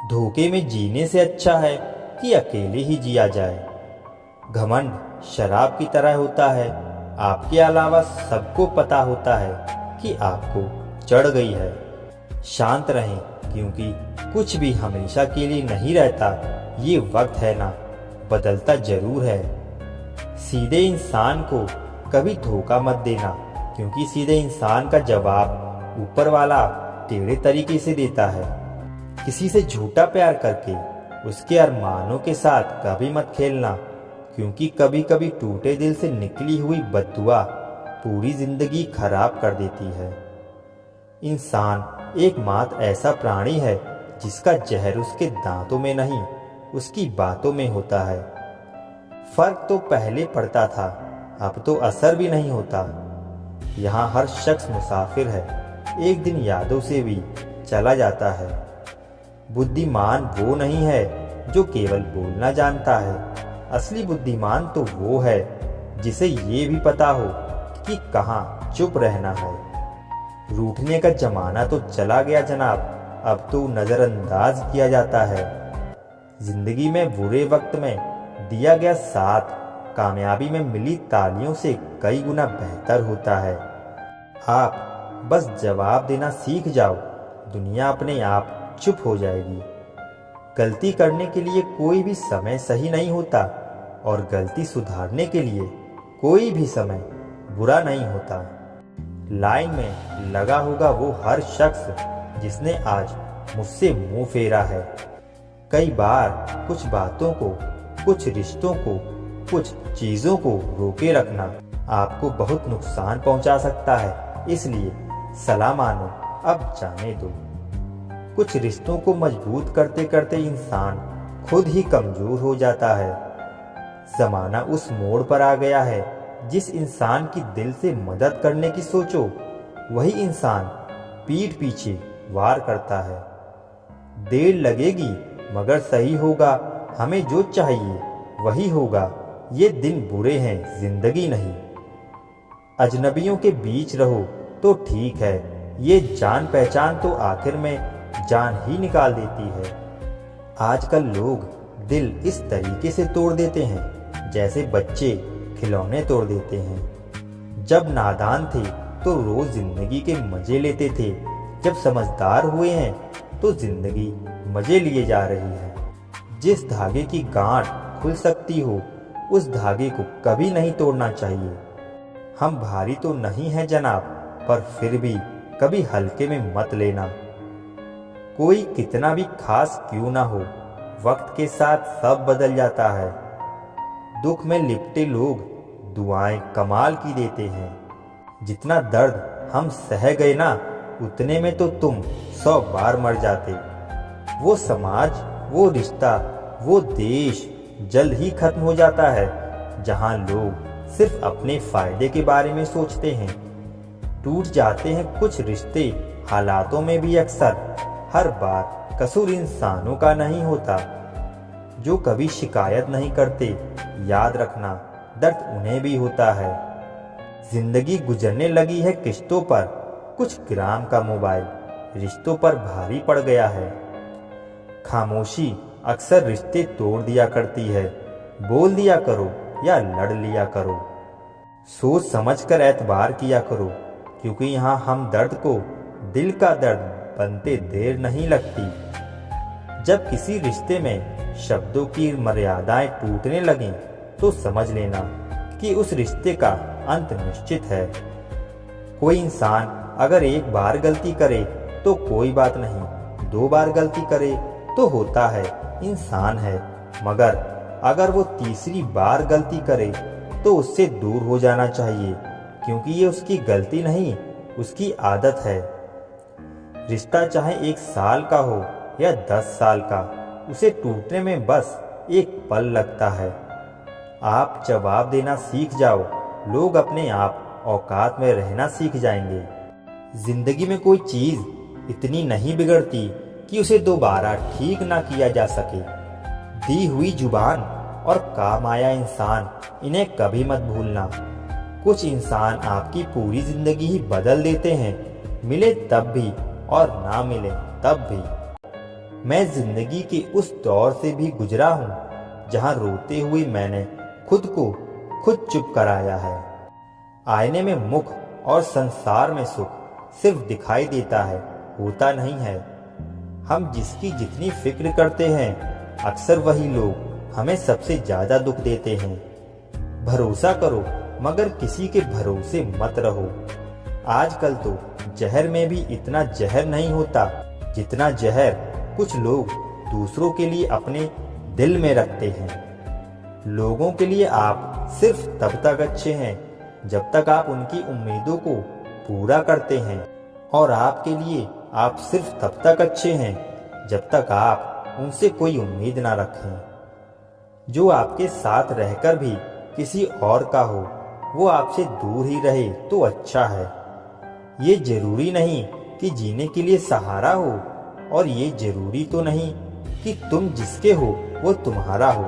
धोखे में जीने से अच्छा है कि अकेले ही जिया जाए। घमंड शराब की तरह होता है, आपके अलावा सबको पता होता है कि आपको चढ़ गई है। शांत रहें, क्योंकि कुछ भी हमेशा के लिए नहीं रहता। ये वक्त है ना, बदलता जरूर है। सीधे इंसान को कभी धोखा मत देना, क्योंकि सीधे इंसान का जवाब ऊपर वाला टेढ़े तरीके से देता है। किसी से झूठा प्यार करके उसके अरमानों के साथ कभी मत खेलना, क्योंकि कभी कभी टूटे दिल से निकली हुई बद्दुआ पूरी जिंदगी खराब कर देती है। इंसान एकमात्र ऐसा प्राणी है जिसका जहर उसके दांतों में नहीं, उसकी बातों में होता है। फर्क तो पहले पड़ता था, अब तो असर भी नहीं होता। यहाँ हर शख्स मुसाफिर है, एक दिन यादों से भी चला जाता है। बुद्धिमान वो नहीं है जो केवल बोलना जानता है, असली बुद्धिमान तो वो है जिसे ये भी पता हो कि कहाँ चुप रहना है। रूठने का जमाना तो चला गया जनाब, अब तो नज़रअंदाज किया जाता है। जिंदगी में बुरे वक्त में दिया गया साथ कामयाबी में मिली तालियों से कई गुना बेहतर होता है। आप बस जवाब देना सीख जाओ, दुनिया अपने आप चुप हो जाएगी। गलती करने के लिए कोई भी समय सही नहीं होता, और गलती सुधारने के लिए कोई भी समय बुरा नहीं होता। लाइन में लगा होगा वो हर शख्स जिसने आज मुझसे मुंह फेरा है। कई बार कुछ बातों को, कुछ रिश्तों को, कुछ चीजों को रोके रखना आपको बहुत नुकसान पहुंचा सकता है, इसलिए सलाह मानो, अब जाने दो। कुछ रिश्तों को मजबूत करते करते इंसान खुद ही कमजोर हो जाता है। जमाना उस मोड़ पर आ गया है, जिस इंसान की दिल से मदद करने की सोचो, वही इंसान पीठ पीछे वार करता है। देर लगेगी मगर सही होगा, हमें जो चाहिए वही होगा। ये दिन बुरे हैं, जिंदगी नहीं। अजनबियों के बीच रहो तो ठीक है, ये जान पहचान तो आखिर में जान ही निकाल देती है। आजकल लोग दिल इस तरीके से तोड़ देते हैं जैसे बच्चे खिलौने तोड़ देते हैं। जब नादान थे तो रोज जिंदगी के मजे लेते थे, जब समझदार हुए हैं तो जिंदगी मजे लिए जा रही है। जिस धागे की गांठ खुल सकती हो, उस धागे को कभी नहीं तोड़ना चाहिए। हम भारी तो नहीं हैं जनाब, पर फिर भी कभी हल्के में मत लेना। कोई कितना भी खास क्यों ना हो, वक्त के साथ सब बदल जाता है। दुख में लिपटे लोग दुआएं कमाल की देते हैं। जितना दर्द हम सह गए ना, उतने में तो तुम 100 बार मर जाते। वो समाज, वो रिश्ता, वो देश जल्द ही खत्म हो जाता है, जहां लोग सिर्फ अपने फायदे के बारे में सोचते हैं। टूट जाते हैं कुछ रिश्ते हालातों में भी अक्सर। हर बार कसूर इंसानों का नहीं होता जो कभी शिकायत नहीं करते। याद रखना, दर्द उन्हें भी होता है। जिंदगी गुजरने लगी है किश्तों पर, कुछ ग्राम का मोबाइल रिश्तों पर भारी पड़ गया है। खामोशी अक्सर रिश्ते तोड़ दिया करती है। बोल दिया करो या लड़ लिया करो, सोच समझ कर एतबार किया करो, क्योंकि यहाँ हम दर्द को दिल का दर्द बनते देर नहीं लगती। जब किसी रिश्ते में शब्दों की मर्यादाएं टूटने लगें तो समझ लेना कि उस रिश्ते का अंत निश्चित है। कोई इंसान अगर एक बार गलती करे तो कोई बात नहीं, 2 बार गलती करे तो होता है, इंसान है। मगर अगर वो तीसरी बार गलती करे तो उससे दूर हो जाना चाहिए, क्योंकि ये उसकी गलती नहीं, उसकी आदत है। रिश्ता चाहे 1 साल का हो या 10 साल का, उसे टूटने में बस एक पल लगता है। आप जवाब देना सीख जाओ, लोग अपने आप औकात में रहना सीख जाएंगे। जिंदगी में कोई चीज इतनी नहीं बिगड़ती कि उसे दोबारा ठीक ना किया जा सके। दी हुई जुबान और काम आया इंसान, इन्हें कभी मत भूलना। कुछ इंसान आपकी पूरी जिंदगी ही बदल देते हैं, मिले तब भी और ना मिले तब भी। मैं जिंदगी के उस दौर से भी गुजरा हूँ जहाँ रोते हुए मैंने खुद को खुद चुप कराया है। आईने में मुख और संसार में सुख सिर्फ दिखाई देता है, होता नहीं है। हम जिसकी जितनी फिक्र करते हैं, अक्सर वही लोग हमें सबसे ज्यादा दुख देते हैं। भरोसा करो मगर किसी के भरोसे मत रहो। आजकल तो जहर में भी इतना जहर नहीं होता जितना जहर कुछ लोग दूसरों के लिए अपने दिल में रखते हैं। लोगों के लिए आप सिर्फ तब तक अच्छे हैं जब तक आप उनकी उम्मीदों को पूरा करते हैं, और आपके लिए आप सिर्फ तब तक अच्छे हैं जब तक आप उनसे कोई उम्मीद ना रखें। जो आपके साथ रहकर भी किसी और का हो, वो आपसे दूर ही रहे तो अच्छा है। ये जरूरी नहीं कि जीने के लिए सहारा हो, और ये जरूरी तो नहीं कि तुम जिसके हो वो तुम्हारा हो।